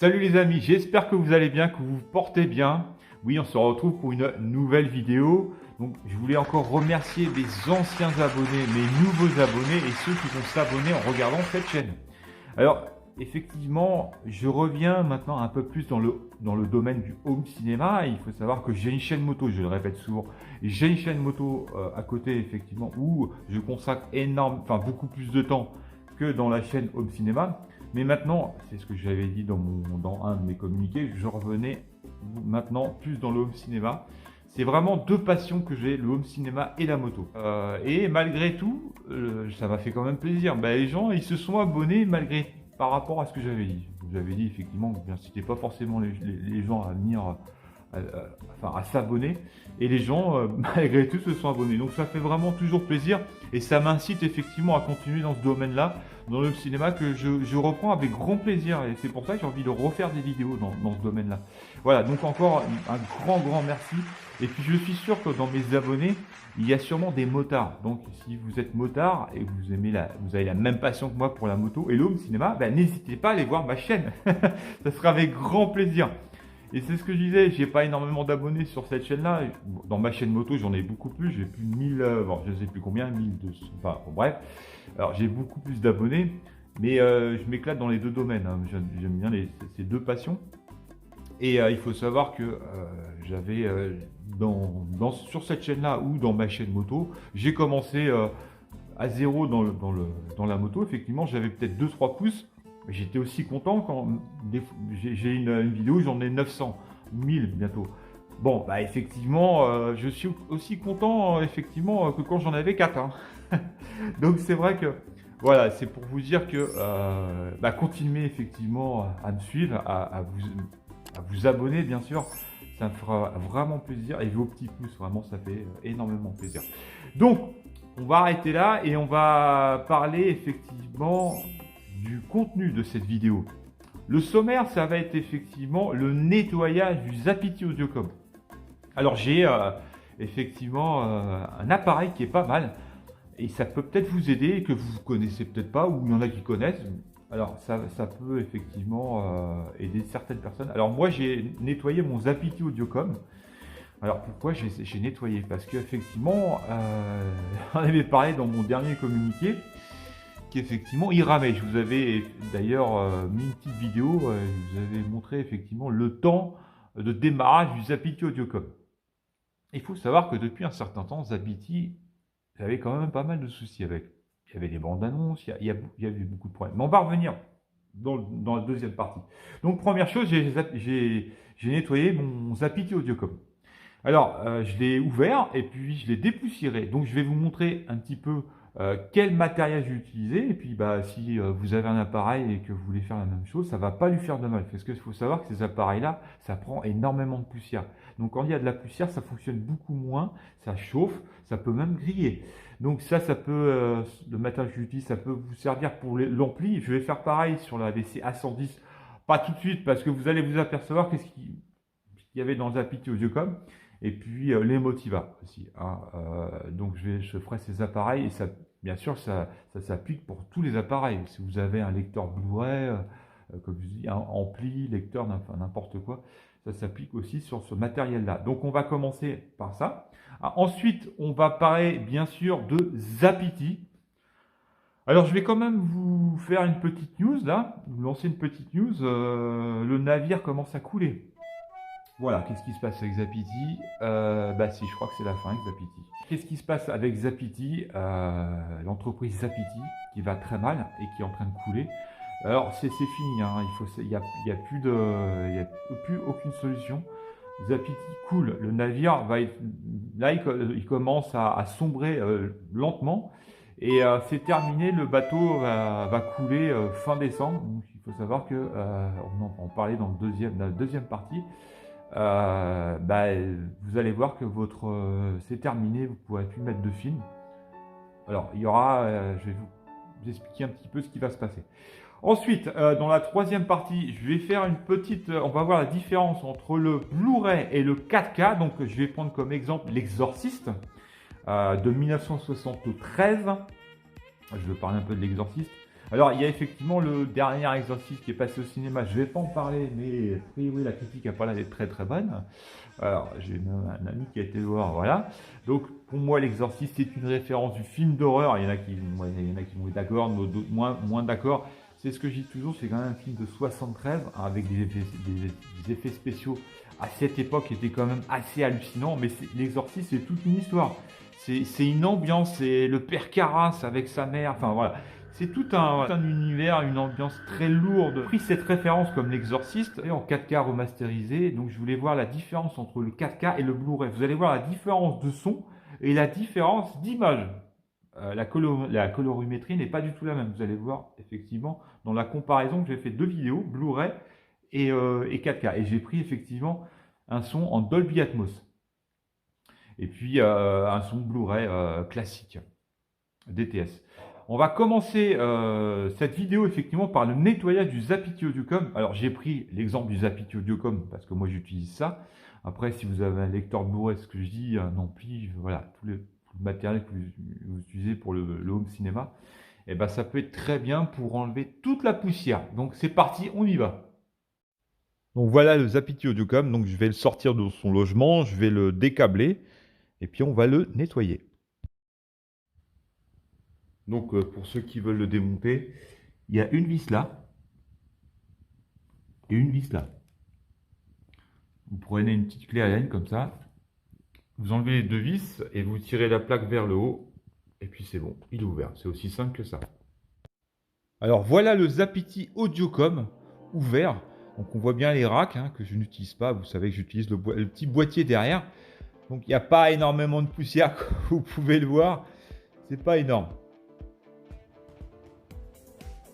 Salut les amis, j'espère que vous allez bien, que vous vous portez bien. Oui, on se retrouve pour une nouvelle vidéo. Donc, je voulais encore remercier mes anciens abonnés, mes nouveaux abonnés et ceux qui vont s'abonner en regardant cette chaîne. Alors, effectivement, je reviens maintenant un peu plus dans le domaine du home cinéma. Il faut savoir que j'ai une chaîne moto, je le répète souvent. J'ai une chaîne moto à côté, effectivement, où je consacre beaucoup plus de temps que dans la chaîne home cinéma. Mais maintenant, c'est ce que j'avais dit dans un de mes communiqués, je revenais maintenant plus dans le home cinéma. C'est vraiment deux passions que j'ai, le home cinéma et la moto. Et malgré tout, ça m'a fait quand même plaisir. Les gens, ils se sont abonnés par rapport à ce que j'avais dit. J'avais dit effectivement que je n'incitais pas forcément les gens à venir, à s'abonner. Et les gens, malgré tout, se sont abonnés. Donc ça fait vraiment toujours plaisir. Et ça m'incite effectivement à continuer dans ce domaine-là, dans le cinéma, que je reprends avec grand plaisir. Et c'est pour ça que j'ai envie de refaire des vidéos dans ce domaine-là. Voilà, donc encore un grand merci. Et puis je suis sûr que dans mes abonnés, il y a sûrement des motards. Donc si vous êtes motard et que vous avez la même passion que moi pour la moto et le home cinéma, n'hésitez pas à aller voir ma chaîne. Ça sera avec grand plaisir. Et c'est ce que je disais, j'ai pas énormément d'abonnés sur cette chaîne-là. Dans ma chaîne moto, j'en ai beaucoup plus. J'ai plus de 1000, je ne sais plus combien, 1200, bref. Alors j'ai beaucoup plus d'abonnés, mais je m'éclate dans les deux domaines. Hein. J'aime bien ces deux passions. Et il faut savoir que j'avais sur cette chaîne-là ou dans ma chaîne moto, j'ai commencé à zéro dans la moto. Effectivement, j'avais peut-être 2-3 pouces. Mais j'étais aussi content quand j'ai une vidéo, j'en ai 900, 1000 bientôt. Bon, effectivement, je suis aussi content effectivement que quand j'en avais 4. Hein. Donc c'est vrai que voilà, c'est pour vous dire que continuez effectivement à me suivre, à vous abonner bien sûr. Ça me fera vraiment plaisir. Et vos petits pouces, vraiment, ça fait énormément plaisir. Donc, on va arrêter là et on va parler effectivement du contenu de cette vidéo. Le sommaire, ça va être effectivement le nettoyage du Zapiti Audiocom. Alors j'ai effectivement un appareil qui est pas mal et ça peut peut-être vous aider et que vous connaissez peut-être pas ou il y en a qui connaissent. Alors ça peut effectivement aider certaines personnes. Alors moi j'ai nettoyé mon Zapiti Audiocom. Alors pourquoi j'ai nettoyé? Parce qu'effectivement, on avait parlé dans mon dernier communiqué qu'effectivement il ramait. Je vous avais d'ailleurs mis une petite vidéo, je vous avais montré effectivement le temps de démarrage du Zapiti Audiocom. Il faut savoir que depuis un certain temps, Zapiti, j'avais quand même pas mal de soucis avec. Il y avait des bandes annonces, il y avait beaucoup de problèmes. Mais on va revenir dans la deuxième partie. Donc première chose, j'ai nettoyé mon Zapiti Audiocom. Alors, je l'ai ouvert et puis je l'ai dépoussiéré. Donc, je vais vous montrer un petit peu quel matériel j'ai utilisé. Et puis, si vous avez un appareil et que vous voulez faire la même chose, ça ne va pas lui faire de mal. Parce qu'il faut savoir que ces appareils-là, ça prend énormément de poussière. Donc, quand il y a de la poussière, ça fonctionne beaucoup moins. Ça chauffe, ça peut même griller. Donc, ça peut, le matériel que j'utilise, ça peut vous servir pour l'ampli. Je vais faire pareil sur la VC A110. Pas tout de suite, parce que vous allez vous apercevoir qu'est-ce qu'il y avait dans le Zapiti Audiocom. Et puis les Motiva aussi. Hein. Donc je ferai ces appareils et ça, bien sûr, ça s'applique pour tous les appareils. Si vous avez un lecteur Blu-ray, comme je dis, un ampli, lecteur, n'importe quoi, ça s'applique aussi sur ce matériel-là. Donc on va commencer par ça. Ensuite, on va parler bien sûr de Zapiti. Alors je vais quand même vous faire une petite news là, vous lancer une petite news. Le navire commence à couler. Voilà, qu'est-ce qui se passe avec Zapiti? Si, je crois que c'est la fin avec Zapiti. Qu'est-ce qui se passe avec Zapiti? L'entreprise Zapiti qui va très mal et qui est en train de couler. Alors c'est fini, hein. Il y a plus aucune solution. Zapiti coule, le navire il commence à sombrer lentement et c'est terminé. Le bateau va couler fin décembre. Donc, il faut savoir que on en parlait dans la deuxième partie. Vous allez voir que c'est terminé, vous ne pourrez plus mettre de film. Alors, il y aura, je vais vous expliquer un petit peu ce qui va se passer. Ensuite, dans la troisième partie, je vais faire on va voir la différence entre le Blu-ray et le 4K. Donc, je vais prendre comme exemple l'Exorciste de 1973. Je vais parler un peu de l'Exorciste. Alors, il y a effectivement le dernier exorcisme qui est passé au cinéma. Je ne vais pas en parler, mais oui, la critique a pas l'air d'être très très bonne. Alors, j'ai même un ami qui a été le voir, voilà. Donc, pour moi, l'exorciste c'est une référence du film d'horreur. Il y en a qui vont être d'accord, d'autres moins d'accord. C'est ce que je dis toujours, c'est quand même un film de 73 avec des effets spéciaux à cette époque qui étaient quand même assez hallucinants. Mais l'exorciste, c'est toute une histoire. C'est une ambiance, c'est le père Carras avec sa mère, enfin voilà. C'est tout un univers, une ambiance très lourde. J'ai pris cette référence comme l'exorciste et en 4K remasterisé, donc je voulais voir la différence entre le 4K et le Blu-ray. Vous allez voir la différence de son et la différence d'image. La colorimétrie n'est pas du tout la même. Vous allez voir effectivement dans la comparaison que j'ai fait deux vidéos, Blu-ray et 4K. Et j'ai pris effectivement un son en Dolby Atmos. Et puis un son Blu-ray classique, DTS. On va commencer cette vidéo effectivement par le nettoyage du Zapiti Audiocom. Alors j'ai pris l'exemple du Zapiti Audiocom parce que moi j'utilise ça. Après si vous avez un lecteur Blu-ray, ce que je dis, un ampli, voilà, tout le matériel que vous utilisez pour le home cinéma, et ben ça peut être très bien pour enlever toute la poussière. Donc c'est parti, on y va. Donc voilà le Zapiti Audiocom, donc je vais le sortir de son logement, je vais le décabler et puis on va le nettoyer. Donc pour ceux qui veulent le démonter, il y a une vis là et une vis là. Vous prenez une petite clé Allen comme ça, vous enlevez les deux vis et vous tirez la plaque vers le haut et puis c'est bon, il est ouvert. C'est aussi simple que ça. Alors voilà le Zapiti Audiocom ouvert. Donc on voit bien les racks que je n'utilise pas. Vous savez que j'utilise le petit boîtier derrière. Donc il n'y a pas énormément de poussière, comme vous pouvez le voir. C'est pas énorme.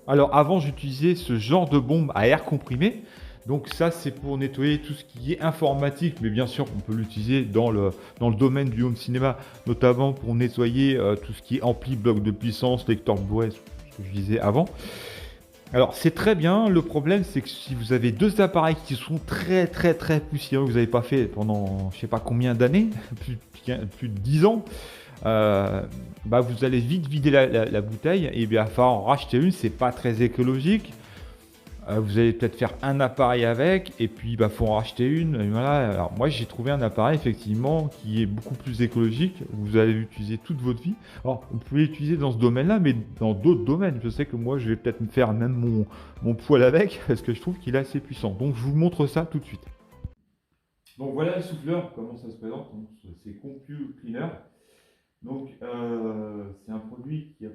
Alors avant j'utilisais ce genre de bombe à air comprimé. Donc ça c'est pour nettoyer tout ce qui est informatique. Mais bien sûr on peut l'utiliser dans le domaine du home cinéma. Notamment pour nettoyer tout ce qui est ampli, bloc de puissance, lecteur Blu-ray, ce que je disais avant. Alors c'est très bien, le problème c'est que si vous avez deux appareils qui sont très poussiéreux, que vous n'avez pas fait pendant je sais pas combien d'années, plus de 10 ans, vous allez vite vider la bouteille et bien il va falloir en racheter une, c'est pas très écologique. Vous allez peut-être faire un appareil avec et puis il faut en racheter une. Et voilà. Alors moi j'ai trouvé un appareil effectivement qui est beaucoup plus écologique. Vous allez l'utiliser toute votre vie. Alors vous pouvez l'utiliser dans ce domaine-là, mais dans d'autres domaines. Je sais que moi je vais peut-être me faire même mon poêle avec parce que je trouve qu'il est assez puissant. Donc je vous montre ça tout de suite. Donc voilà le souffleur, comment ça se présente. C'est Compu Cleaner. Donc c'est un produit qui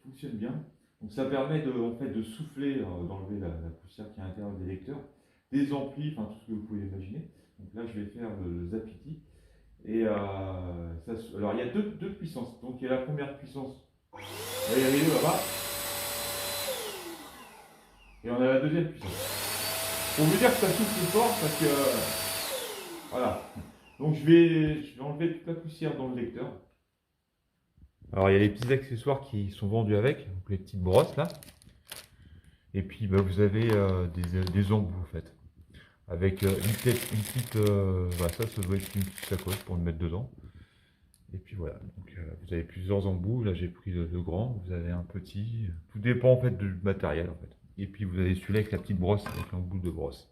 fonctionne bien. Donc ça permet de souffler, d'enlever la poussière qui est à l'intérieur des lecteurs, des amplis, enfin tout ce que vous pouvez imaginer. Donc là je vais faire le Zapiti. Et alors il y a deux puissances. Donc il y a la première puissance, il y a les deux là-bas. Et on a la deuxième puissance. Pour vous dire que ça souffle fort parce que voilà. Donc je vais enlever toute la poussière dans le lecteur. Alors il y a les petits accessoires qui sont vendus avec, donc les petites brosses là. Et puis vous avez des embouts en fait. Avec une petite voilà, ça doit être une petite sacoche pour le mettre dedans. Et puis voilà, donc vous avez plusieurs embouts, là j'ai pris le grand, vous avez un petit, tout dépend en fait du matériel en fait. Et puis vous avez celui-là avec la petite brosse, avec l'embout de brosse.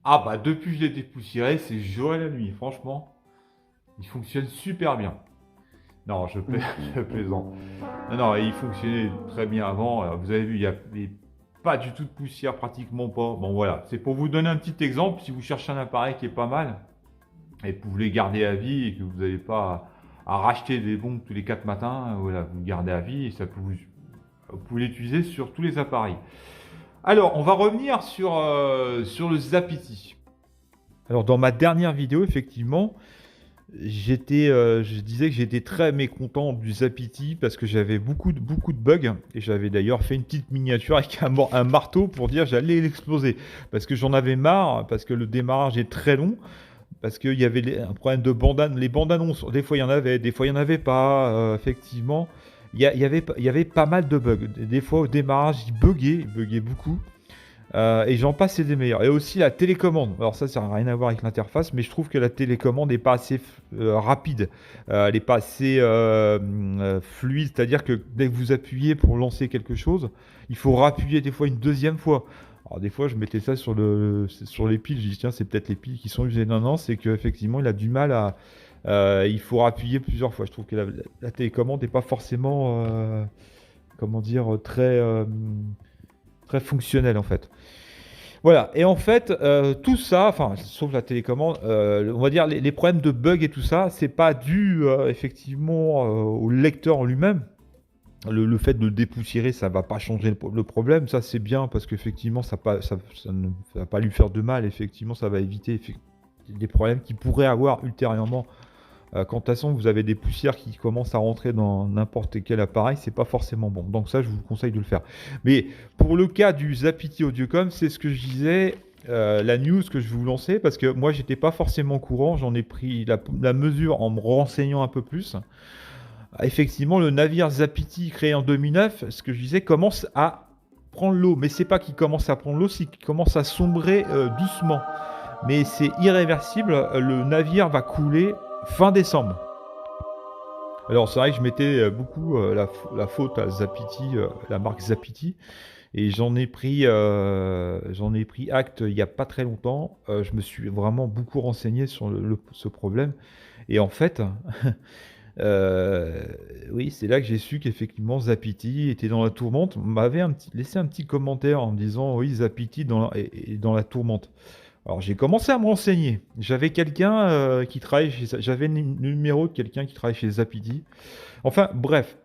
Ah bah depuis que je l'ai dépoussiéré, c'est jour et la nuit, franchement. Il fonctionne super bien. Non, je plaisante. Non, il fonctionnait très bien avant. Alors, vous avez vu, il n'y avait pas du tout de poussière, pratiquement pas. Bon voilà, c'est pour vous donner un petit exemple. Si vous cherchez un appareil qui est pas mal, et que vous voulez garder à vie, et que vous n'avez pas à racheter des bombes tous les 4 matins, voilà, vous le gardez à vie, et ça peut vous pouvez l'utiliser sur tous les appareils. Alors, on va revenir sur le Zapiti. Alors, dans ma dernière vidéo, effectivement, je disais que j'étais très mécontent du Zapiti parce que j'avais beaucoup de bugs et j'avais d'ailleurs fait une petite miniature avec un marteau pour dire j'allais l'exploser parce que j'en avais marre, parce que le démarrage est très long, parce qu'il y avait un problème de bandane. Les bandes annonces, des fois il y en avait, des fois il n'y en avait pas. Effectivement, il y avait pas mal de bugs. Des fois au démarrage, il buguait beaucoup. Et j'en passe, c'est des meilleurs. Et aussi la télécommande. Alors ça n'a rien à voir avec l'interface, mais je trouve que la télécommande n'est pas assez rapide. Elle n'est pas assez fluide. C'est-à-dire que dès que vous appuyez pour lancer quelque chose, il faut rappuyer des fois une deuxième fois. Alors des fois, je mettais ça sur les piles. Je dis tiens, c'est peut-être les piles qui sont usées. Non, non, c'est qu'effectivement, il a du mal à... il faut rappuyer plusieurs fois. Je trouve que la télécommande n'est pas forcément, comment dire, très fonctionnelle en fait. Voilà, et en fait, tout ça, enfin, sauf la télécommande, on va dire les problèmes de bugs et tout ça, c'est pas dû effectivement au lecteur en lui-même. Le fait de le dépoussiérer, ça va pas changer le problème. Ça, c'est bien parce qu'effectivement, ça ne va pas lui faire de mal. Effectivement, ça va éviter des problèmes qu'il pourrait avoir ultérieurement. Quand de toute façon vous avez des poussières qui commencent à rentrer dans n'importe quel appareil, c'est pas forcément bon. Donc ça, je vous conseille de le faire. Mais pour le cas du Zapiti Audiocom, c'est ce que je disais, la news que je vais vous lancer, parce que moi, j'étais pas forcément au courant. J'en ai pris la mesure en me renseignant un peu plus. Effectivement, le navire Zapiti créé en 2009, ce que je disais, commence à prendre l'eau. Mais c'est pas qu'il commence à prendre l'eau, c'est qu'il commence à sombrer doucement. Mais c'est irréversible, le navire va couler fin décembre. Alors c'est vrai que je mettais beaucoup la faute à Zapiti, la marque Zapiti, et j'en ai pris acte il n'y a pas très longtemps. Je me suis vraiment beaucoup renseigné sur ce problème. Et en fait, oui, c'est là que j'ai su qu'effectivement Zapiti était dans la tourmente. On m'avait laissé un petit commentaire en me disant oui, Zapiti est dans la tourmente. Alors j'ai commencé à me renseigner. J'avais quelqu'un qui travaille j'avais le numéro de quelqu'un qui travaille chez Zapiti. Enfin bref.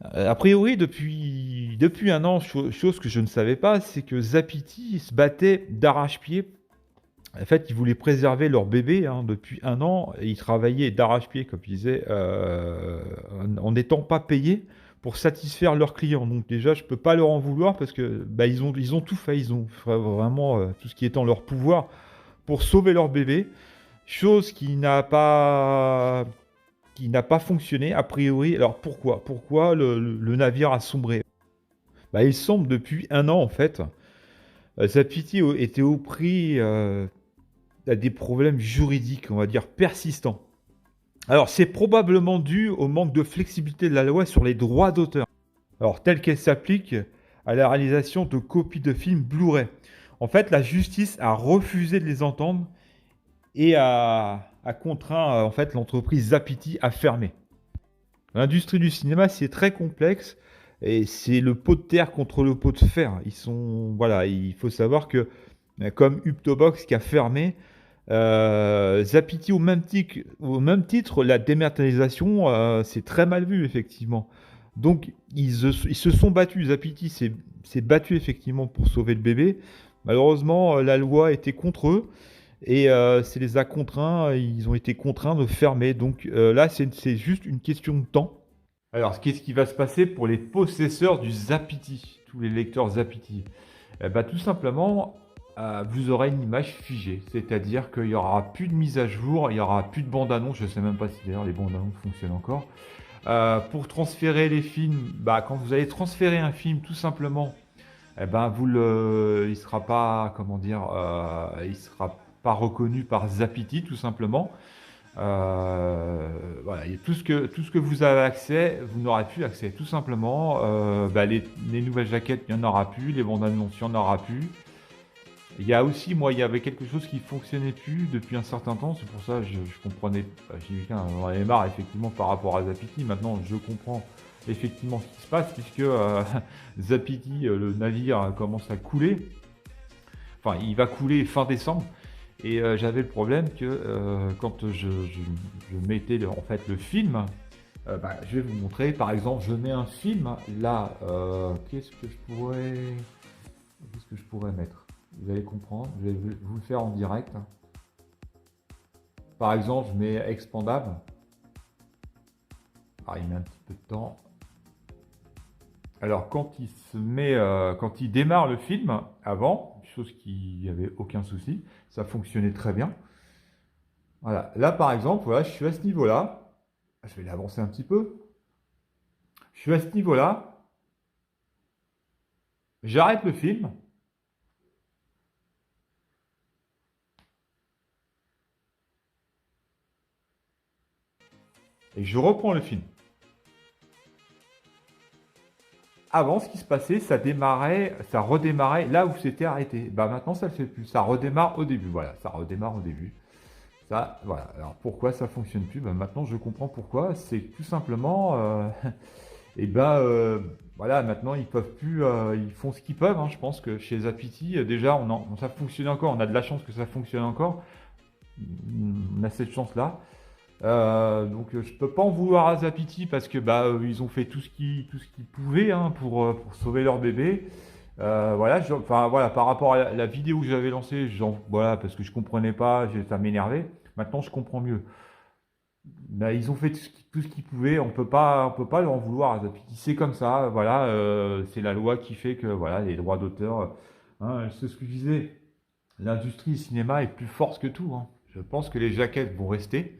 A priori depuis un an, chose que je ne savais pas, c'est que Zapiti se battait d'arrache-pied. En fait, ils voulaient préserver leur bébé hein, depuis un an. Et ils travaillaient d'arrache-pied, comme ils disaient, en n'étant pas payés pour satisfaire leurs clients. Donc déjà, je peux pas leur en vouloir parce que bah, ils ont tout fait. Ils ont fait vraiment tout ce qui est en leur pouvoir pour sauver leur bébé. Chose qui n'a pas fonctionné a priori. Alors pourquoi le navire a sombré? Bah, il sombre depuis un an en fait. Zapiti était au prix à des problèmes juridiques, on va dire persistants. Alors c'est probablement dû au manque de flexibilité de la loi sur les droits d'auteur. Alors telle qu'elle s'applique à la réalisation de copies de films Blu-ray. En fait, la justice a refusé de les entendre et a contraint en fait l'entreprise Zapiti à fermer. L'industrie du cinéma, c'est très complexe et c'est le pot de terre contre le pot de fer. Voilà, il faut savoir que comme Uptobox qui a fermé, Zapiti au même titre, la dématérialisation, c'est très mal vu effectivement. Donc ils se sont battus. Zapiti s'est battu effectivement pour sauver le bébé. Malheureusement, la loi était contre eux. Et ça les a contraints, ils ont été contraints de fermer. Donc là, c'est juste une question de temps. Alors, qu'est-ce qui va se passer pour les possesseurs du Zapiti, tous les lecteurs Zapiti? Tout simplement, vous aurez une image figée. C'est-à-dire qu'il n'y aura plus de mise à jour, il n'y aura plus de bande-annonce. Je ne sais même pas si d'ailleurs les bandes-annonces fonctionnent encore. Pour transférer les films, quand vous allez transférer un film, tout simplement, il sera pas, comment dire, il sera pas reconnu par Zapiti, tout simplement. Voilà, et tout ce que vous avez accès, vous n'aurez plus accès, tout simplement. Les nouvelles jaquettes, il n'y en aura plus, les bandes annonces, il n'y en aura plus. Il y a aussi, moi, il y avait quelque chose qui fonctionnait plus depuis un certain temps, c'est pour ça que je comprenais, j'ai vu qu'un avait marre effectivement par rapport à Zapiti. Maintenant, je comprends effectivement ce qui se passe puisque Zapiti, le navire, commence à couler. Enfin, il va couler fin décembre. Et j'avais le problème que quand je mettais en fait le film, je vais vous montrer. Par exemple, je mets un film là. Qu'est-ce que je pourrais mettre? Vous allez comprendre. Je vais vous le faire en direct. Par exemple, je mets expandable. Alors, il met un petit peu de temps. Alors, quand il démarre le film, avant, chose qui n'y avait aucun souci, ça fonctionnait très bien. Voilà. Là, par exemple, voilà, je suis à ce niveau-là. Je vais l'avancer un petit peu. Je suis à ce niveau-là. J'arrête le film. Et je reprends le film. Avant, ce qui se passait, ça démarrait, ça redémarrait là où c'était arrêté. Bah maintenant, ça le fait plus. Ça redémarre au début. Voilà, ça redémarre au début. Ça, voilà. Alors pourquoi ça fonctionne plus? Bah maintenant, je comprends pourquoi. C'est tout simplement, et ben, voilà, maintenant ils peuvent plus, ils font ce qu'ils peuvent. Hein. Je pense que chez Zapiti, déjà, ça fonctionne encore. On a de la chance que ça fonctionne encore. On a cette chance-là. Donc je peux pas en vouloir à Zapiti parce que bah ils ont fait tout ce qu'ils pouvaient hein, pour sauver leur bébé. Voilà, enfin voilà, par rapport à la vidéo que j'avais lancée, voilà, parce que je comprenais pas, ça m'énervait. Maintenant je comprends mieux. Bah, ils ont fait tout ce qu'ils pouvaient, on peut pas leur en vouloir à Zapiti. C'est comme ça, voilà, c'est la loi qui fait que voilà, les droits d'auteur, hein, c'est ce que je disais. L'industrie du cinéma est plus forte que tout. Hein. Je pense que les jaquettes vont rester.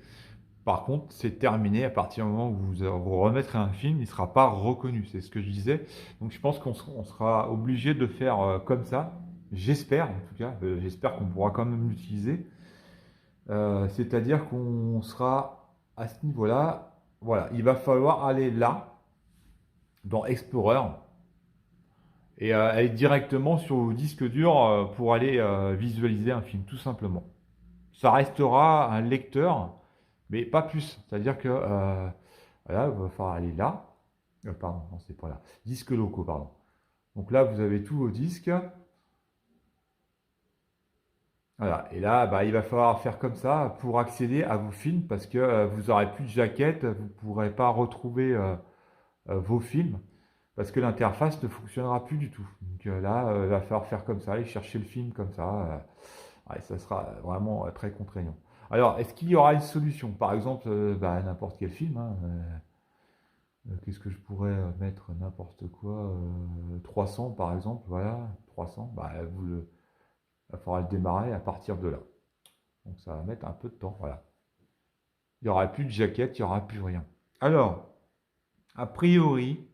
Par contre, c'est terminé à partir du moment où vous remettrez un film, il ne sera pas reconnu. C'est ce que je disais. Donc je pense on sera obligé de faire comme ça. J'espère, en tout cas, j'espère qu'on pourra quand même l'utiliser. C'est-à-dire qu'on sera à ce niveau-là. Voilà, il va falloir aller là, dans Explorer, et aller directement sur le disque dur pour aller visualiser un film, tout simplement. Ça restera un lecteur, mais pas plus. C'est-à-dire que voilà, il va falloir aller là. Pardon, non, c'est pas là. Disques locaux, pardon. Donc là, vous avez tous vos disques. Voilà. Et là, bah, il va falloir faire comme ça pour accéder à vos films parce que vous n'aurez plus de jaquette, vous ne pourrez pas retrouver vos films parce que l'interface ne fonctionnera plus du tout. Donc là, il va falloir faire comme ça, aller chercher le film comme ça. Ouais, ça sera vraiment très contraignant. Alors, est-ce qu'il y aura une solution? Par exemple, bah, n'importe quel film. Hein, qu'est-ce que je pourrais mettre? N'importe quoi. 300 par exemple. Voilà, 300. Bah, il va falloir le démarrer à partir de là. Donc ça va mettre un peu de temps. Voilà. Il n'y aura plus de jaquette, il n'y aura plus rien. Alors, a priori,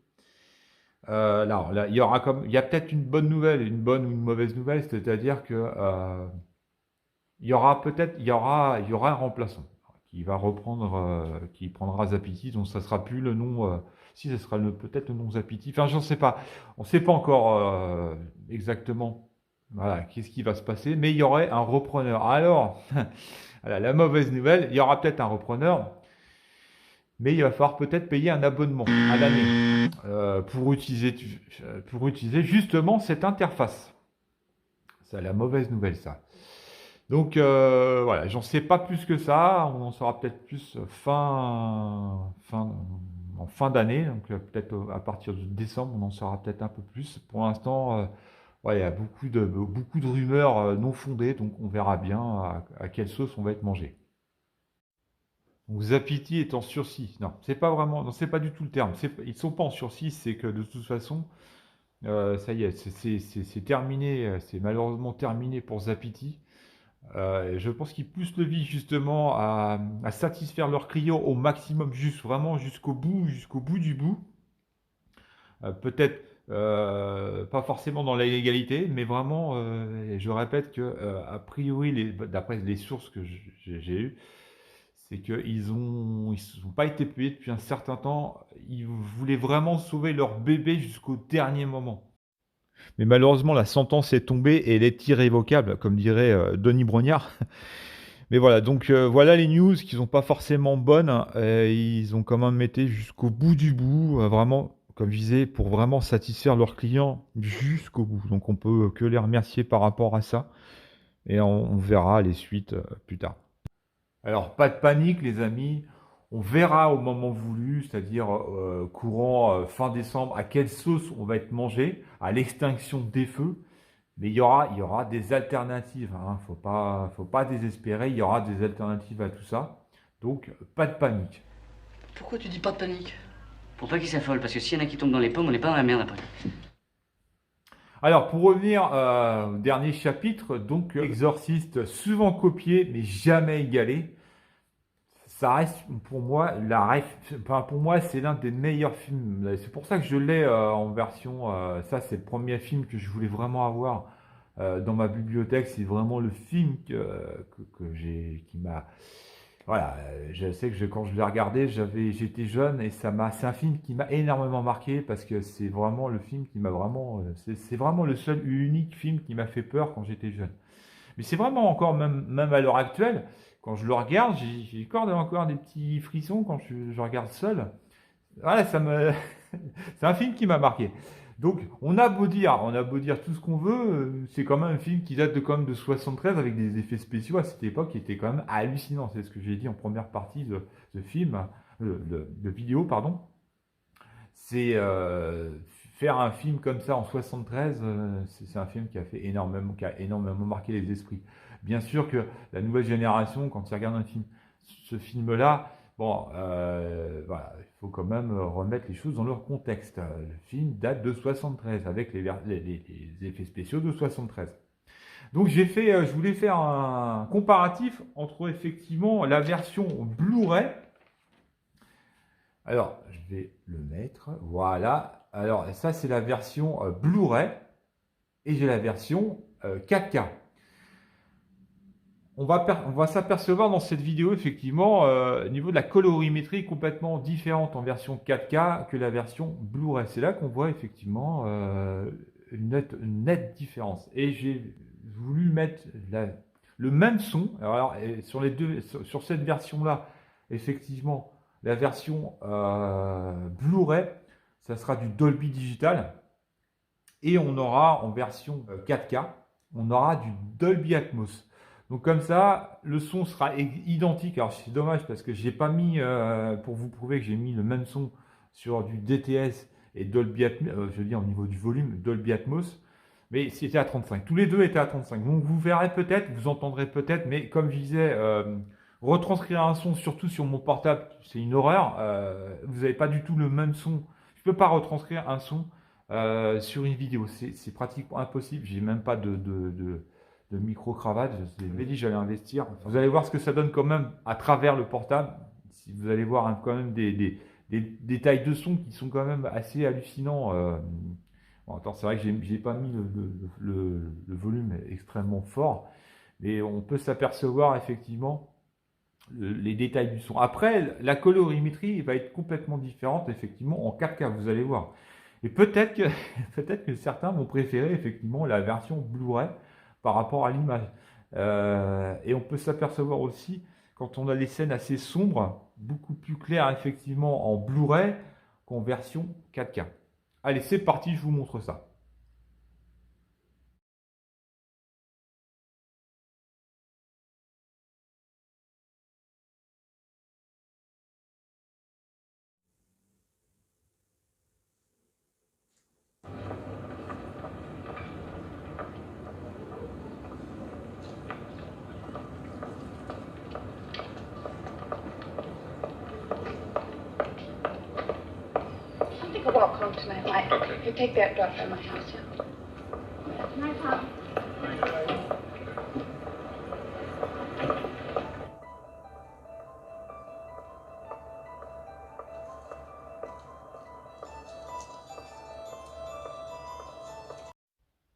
là, il y a peut-être une bonne nouvelle et une bonne ou une mauvaise nouvelle, c'est-à-dire que il y aura un remplaçant qui va reprendre, qui prendra Zapiti, donc ça sera plus le nom, si ça sera peut-être le nom Zapiti, enfin j'en sais pas, on ne sait pas encore exactement, voilà, qu'est-ce qui va se passer, mais il y aurait un repreneur. Alors, voilà, la mauvaise nouvelle, il y aura peut-être un repreneur, mais il va falloir peut-être payer un abonnement à l'année pour utiliser justement cette interface. C'est la mauvaise nouvelle, ça. Donc voilà, j'en sais pas plus que ça. On en saura peut-être plus en fin d'année. Donc peut-être à partir de décembre, on en saura peut-être un peu plus. Pour l'instant, ouais, il y a beaucoup de rumeurs non fondées. Donc on verra bien à quelle sauce on va être mangé. Donc Zapiti est en sursis. Non, c'est pas vraiment, non, c'est pas du tout le terme. Ils sont pas en sursis, c'est que de toute façon, ça y est, c'est terminé. C'est malheureusement terminé pour Zapiti. Je pense qu'ils poussent le vice justement à satisfaire leurs clients au maximum, juste vraiment jusqu'au bout du bout. Peut-être pas forcément dans la légalité, mais vraiment, je répète que a priori, d'après les sources que j'ai eues, c'est qu'ils ont pas été payés depuis un certain temps. Ils voulaient vraiment sauver leur bébé jusqu'au dernier moment. Mais malheureusement, la sentence est tombée et elle est irrévocable, comme dirait Denis Brognard. Mais voilà, donc voilà les news qui sont pas forcément bonnes. Ils ont quand même été jusqu'au bout du bout, vraiment, comme je disais, pour vraiment satisfaire leurs clients jusqu'au bout. Donc on peut que les remercier par rapport à ça. Et on verra les suites plus tard. Alors pas de panique les amis. On verra au moment voulu, c'est-à-dire courant fin décembre, à quelle sauce on va être mangé, à l'extinction des feux. Mais il y aura des alternatives, hein. Faut pas désespérer, il y aura des alternatives à tout ça. Donc, pas de panique. Pourquoi tu dis pas de panique? Pour pas qu'ils s'affolent, parce que s'il y en a qui tombent dans les pommes, on n'est pas dans la merde après. Alors, pour revenir au dernier chapitre, donc Exorciste, souvent copié, mais jamais égalé. Ça reste pour moi pour moi c'est l'un des meilleurs films. C'est pour ça que je l'ai en version. Ça c'est le premier film que je voulais vraiment avoir dans ma bibliothèque. C'est vraiment le film qui m'a. Voilà, je sais que quand je l'ai regardé, j'étais jeune et c'est un film qui m'a énormément marqué parce que c'est vraiment le film qui m'a vraiment. C'est vraiment le seul unique film qui m'a fait peur quand j'étais jeune. Mais c'est vraiment encore, même à l'heure actuelle, quand je le regarde, j'ai encore des petits frissons quand je regarde seul. Voilà, c'est un film qui m'a marqué. Donc, on a beau dire tout ce qu'on veut, c'est quand même un film qui date quand même de 73 avec des effets spéciaux à cette époque qui étaient quand même hallucinants. C'est ce que j'ai dit en première partie de film, de vidéo, pardon. C'est faire un film comme ça en 73, c'est un film qui a énormément marqué les esprits. Bien sûr que la nouvelle génération, quand ils regardent ce film-là, bon, voilà, il faut quand même remettre les choses dans leur contexte. Le film date de 73 avec les effets spéciaux de 73. Donc je voulais faire un comparatif entre effectivement la version Blu-ray. Alors, je vais le mettre, voilà. Alors, ça, c'est la version Blu-ray et j'ai la version 4K. On va s'apercevoir dans cette vidéo, effectivement, au niveau de la colorimétrie complètement différente en version 4K que la version Blu-ray. C'est là qu'on voit effectivement une nette différence. Et j'ai voulu mettre le même son. Alors, sur cette version-là, effectivement, la version Blu-ray, ça sera du Dolby Digital. Et on aura en version 4K, on aura du Dolby Atmos. Donc comme ça, le son sera identique. Alors c'est dommage parce que j'ai pas mis, pour vous prouver que j'ai mis le même son sur du DTS et Dolby Atmos, je veux dire au niveau du volume, Dolby Atmos. Mais c'était à 35. Tous les deux étaient à 35. Donc vous verrez peut-être, vous entendrez peut-être, mais comme je disais, retranscrire un son, surtout sur mon portable, c'est une horreur. Vous n'avez pas du tout le même son. Je ne peux pas retranscrire un son sur une vidéo. C'est pratiquement impossible. J'ai même pas de micro-cravate. Je vous ai dit j'allais investir. Enfin, vous allez voir ce que ça donne quand même à travers le portable. Si vous allez voir quand même des détails de son qui sont quand même assez hallucinants. Bon, attends, c'est vrai que j'ai pas mis le volume extrêmement fort. Mais on peut s'apercevoir effectivement les détails du son. Après, la colorimétrie va être complètement différente, effectivement, en 4K, vous allez voir. Et peut-être que certains vont préférer, effectivement, la version Blu-ray par rapport à l'image. Et on peut s'apercevoir aussi, quand on a les scènes assez sombres, beaucoup plus claires, effectivement, en Blu-ray qu'en version 4K. Allez, c'est parti, je vous montre ça. I'll walk home tonight, Mike. Okay. You take that drop by my house, yeah? Night, Pop.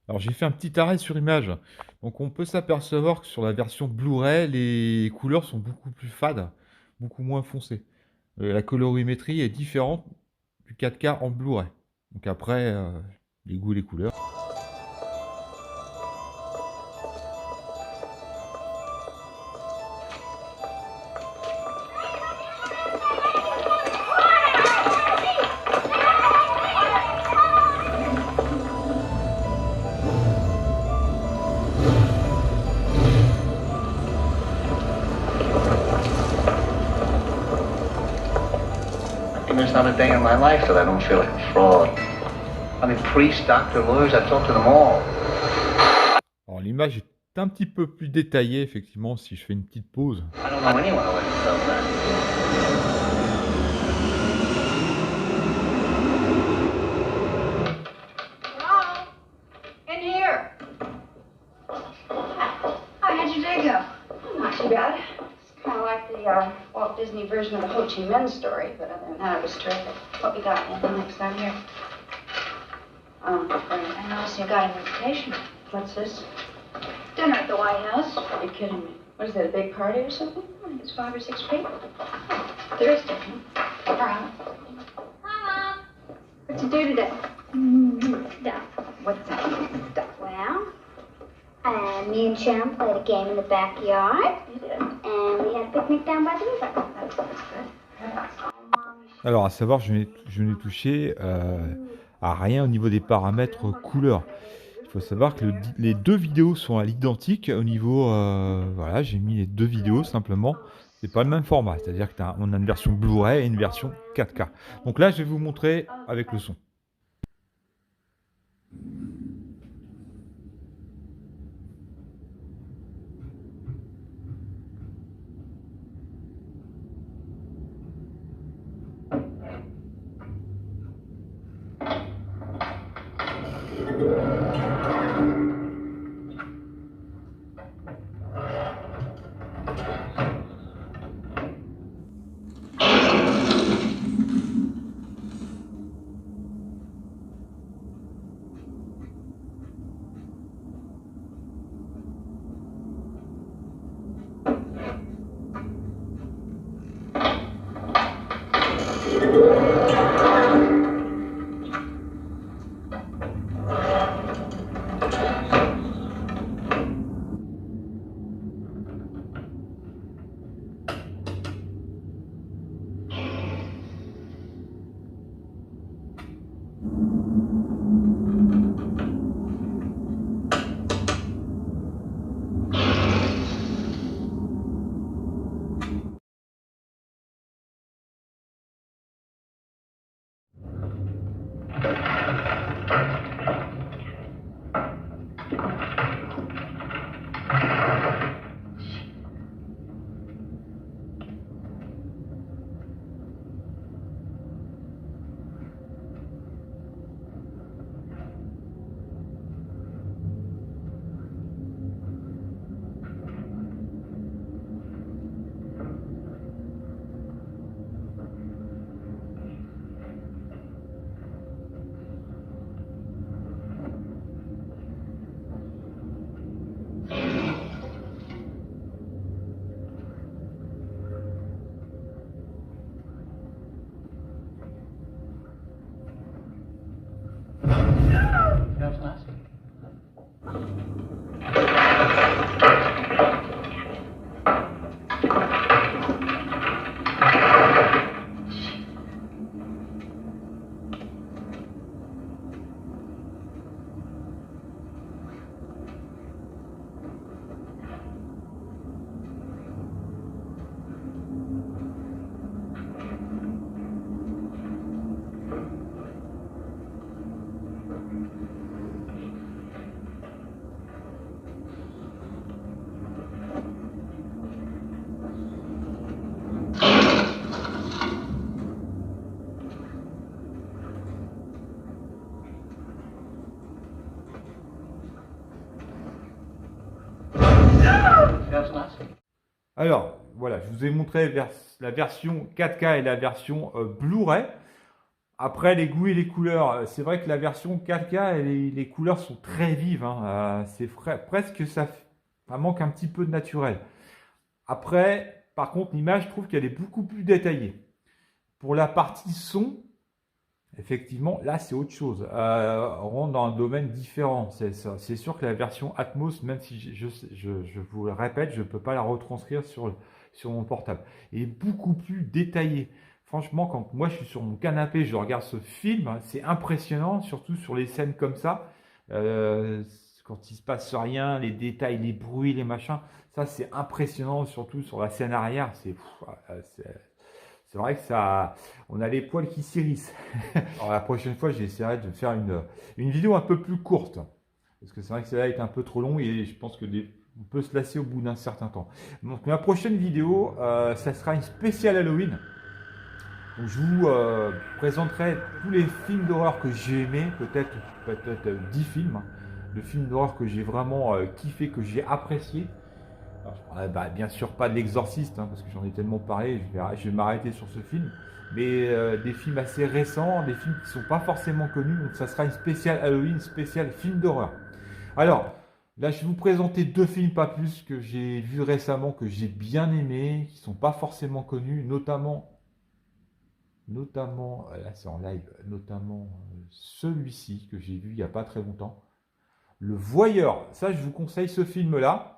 Alors j'ai fait un petit arrêt sur image. Donc on peut s'apercevoir que sur la version Blu-ray, les couleurs sont beaucoup plus fades, beaucoup moins foncées. La colorimétrie est différente du 4K en Blu-ray. Donc après, les goûts et les couleurs. There's not a day in my life that I don't feel like a fraud. I mean, priests, doctors, lawyers, I've talked to them all. Alors l'image est un petit peu plus détaillée, effectivement, si je fais une petite pause. I don't know anyone who ever does that. Hello? In here. Hi, how'd your day go? Not too bad. It's kind of like the Walt Disney version of the Ho Chi Minh story, but other than that, it was terrific. What we got? Anything next down here? I noticed you got an invitation. What's this? Dinner at the White House. You're kidding me. What is that, a big party or something? I think it's 5 or 6 people. Oh, Thursday, huh? All right. Hi, Mom. What'd you do today? Duck. What's that? Well, me and Sharon played a game in the backyard, You did. and we had a picnic down by the river. That's good. Oh, Mom, you should- Alors, à savoir, je n'ai touché à rien au niveau des paramètres couleur. Il faut savoir que les deux vidéos sont à l'identique au niveau... voilà, j'ai mis les deux vidéos simplement. C'est pas le même format, c'est-à-dire qu'on a une version Blu-ray et une version 4K. Donc là, je vais vous montrer avec le son. That's nice. That's nice. Alors, voilà, je vous ai montré la version 4K et la version Blu-ray. Après, les goûts et les couleurs, c'est vrai que la version 4K, les couleurs sont très vives, hein. C'est presque, ça manque un petit peu de naturel. Après, par contre, l'image, je trouve qu'elle est beaucoup plus détaillée. Pour la partie son, effectivement, là, c'est autre chose. On rentre dans un domaine différent. C'est sûr que la version Atmos, même si je vous le répète, je ne peux pas la retranscrire sur mon portable. Elle est beaucoup plus détaillée. Franchement, quand moi je suis sur mon canapé, je regarde ce film, c'est impressionnant, surtout sur les scènes comme ça. Quand il se passe rien, les détails, les bruits, les machins, ça c'est impressionnant, surtout sur la scène arrière. C'est vrai que ça, on a les poils qui s'hérissent. Alors la prochaine fois, j'essaierai de faire une vidéo un peu plus courte. Parce que c'est vrai que celle-là est un peu trop long et je pense que on peut se lasser au bout d'un certain temps. Donc ma prochaine vidéo, ça sera une spéciale Halloween. Donc, je vous présenterai tous les films d'horreur que j'ai aimés, peut-être 10 films, de films d'horreur que j'ai vraiment kiffé, que j'ai apprécié. Alors, je parlerai bien sûr pas de l'Exorciste, parce que j'en ai tellement parlé, je vais m'arrêter sur ce film. Mais des films assez récents, des films qui ne sont pas forcément connus, donc ça sera une spéciale Halloween, spéciale film d'horreur. Alors, là je vais vous présenter 2 films, pas plus, que j'ai vus récemment, que j'ai bien aimés, qui ne sont pas forcément connus, notamment, là c'est en live, notamment celui-ci que j'ai vu il n'y a pas très longtemps, Le Voyeur. Ça, je vous conseille ce film-là.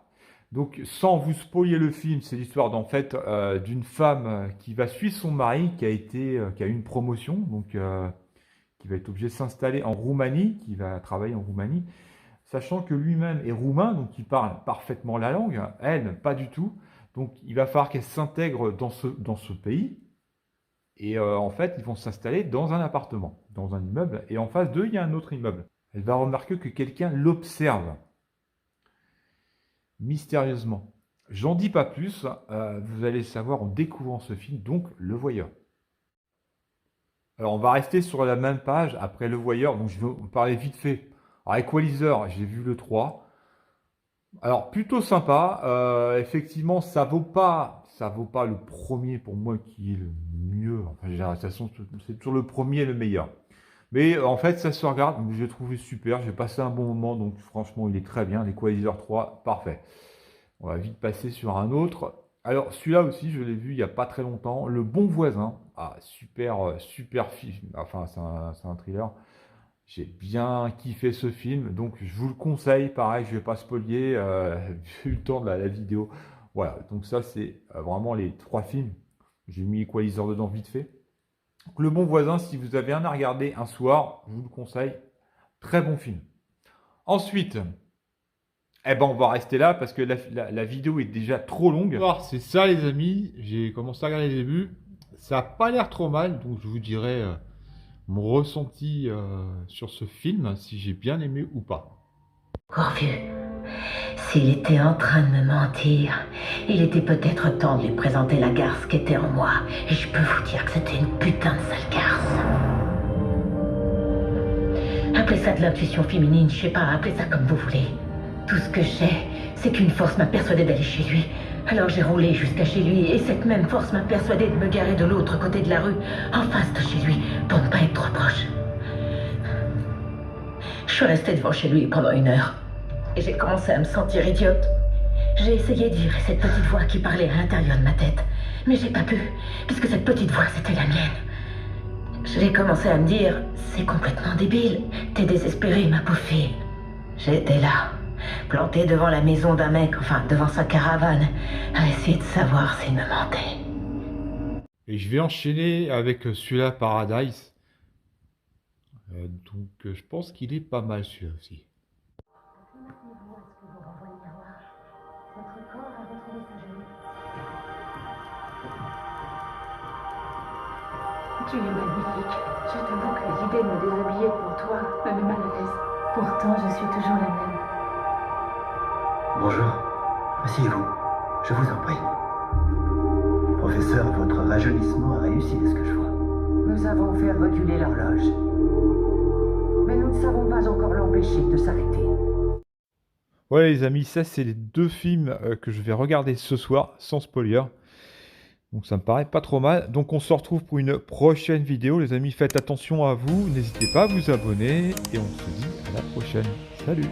Donc, sans vous spoiler le film, c'est l'histoire d'en fait d'une femme qui va suivre son mari, qui a eu une promotion, donc qui va être obligé de s'installer en Roumanie, qui va travailler en Roumanie, sachant que lui-même est roumain, donc il parle parfaitement la langue. Elle, pas du tout. Donc, il va falloir qu'elle s'intègre dans ce pays. Et en fait, ils vont s'installer dans un appartement, dans un immeuble. Et en face d'eux, il y a un autre immeuble. Elle va remarquer que quelqu'un l'observe. Mystérieusement. J'en dis pas plus, vous allez savoir en découvrant ce film, donc Le Voyeur. Alors on va rester sur la même page après Le Voyeur, donc je vais vous parler vite fait. Alors Equalizer, j'ai vu le 3. Alors plutôt sympa, effectivement ça vaut pas le premier pour moi qui est le mieux, enfin de toute façon c'est toujours le premier le meilleur. Mais en fait, ça se regarde, je l'ai trouvé super, j'ai passé un bon moment, donc franchement, il est très bien. L'Equalizer 3, parfait. On va vite passer sur un autre. Alors, celui-là aussi, je l'ai vu il n'y a pas très longtemps. Le Bon Voisin. Ah, super film. Enfin, c'est un thriller. J'ai bien kiffé ce film, donc je vous le conseille. Pareil, je ne vais pas spoiler, vu le temps de la vidéo. Voilà, donc ça, c'est vraiment les 3 films. J'ai mis Equalizer dedans vite fait. Donc, Le Bon Voisin, si vous avez un à regarder un soir, je vous le conseille. Très bon film. Ensuite, on va rester là parce que la vidéo est déjà trop longue. Alors, c'est ça les amis, j'ai commencé à regarder les débuts. Ça n'a pas l'air trop mal, donc je vous dirai mon ressenti sur ce film, si j'ai bien aimé ou pas. Corvieux, s'il était en train de me mentir, il était peut-être temps de lui présenter la garce qui était en moi. Et je peux vous dire que c'était une putain de sale garce. Appelez ça de l'intuition féminine, je sais pas, appelez ça comme vous voulez. Tout ce que je sais, c'est qu'une force m'a persuadé d'aller chez lui. Alors j'ai roulé jusqu'à chez lui, et cette même force m'a persuadé de me garer de l'autre côté de la rue, en face de chez lui, pour ne pas être trop proche. Je suis restée devant chez lui pendant 1 heure. Et j'ai commencé à me sentir idiote. J'ai essayé de virer cette petite voix qui parlait à l'intérieur de ma tête. Mais j'ai pas pu, puisque cette petite voix, c'était la mienne. J'ai commencé à me dire, c'est complètement débile. T'es désespérée, ma pauvre fille. J'étais là, plantée devant la maison d'un mec, enfin, devant sa caravane, à essayer de savoir s'il me mentait. Et je vais enchaîner avec celui-là, Paradise. Donc, je pense qu'il est pas mal celui-là aussi. Tu es magnifique. Je t'avoue que l'idée de me déshabiller pour toi me met mal à l'aise. Pourtant, je suis toujours la même. Bonjour. Asseyez-vous. Je vous en prie. Professeur, votre rajeunissement a réussi, est-ce que je vois? Nous avons fait reculer l'horloge. Mais nous ne savons pas encore l'empêcher de s'arrêter. Ouais les amis, ça c'est les 2 films que je vais regarder ce soir, sans spoiler. Donc ça me paraît pas trop mal. Donc on se retrouve pour une prochaine vidéo. Les amis, faites attention à vous. N'hésitez pas à vous abonner. Et on se dit à la prochaine. Salut!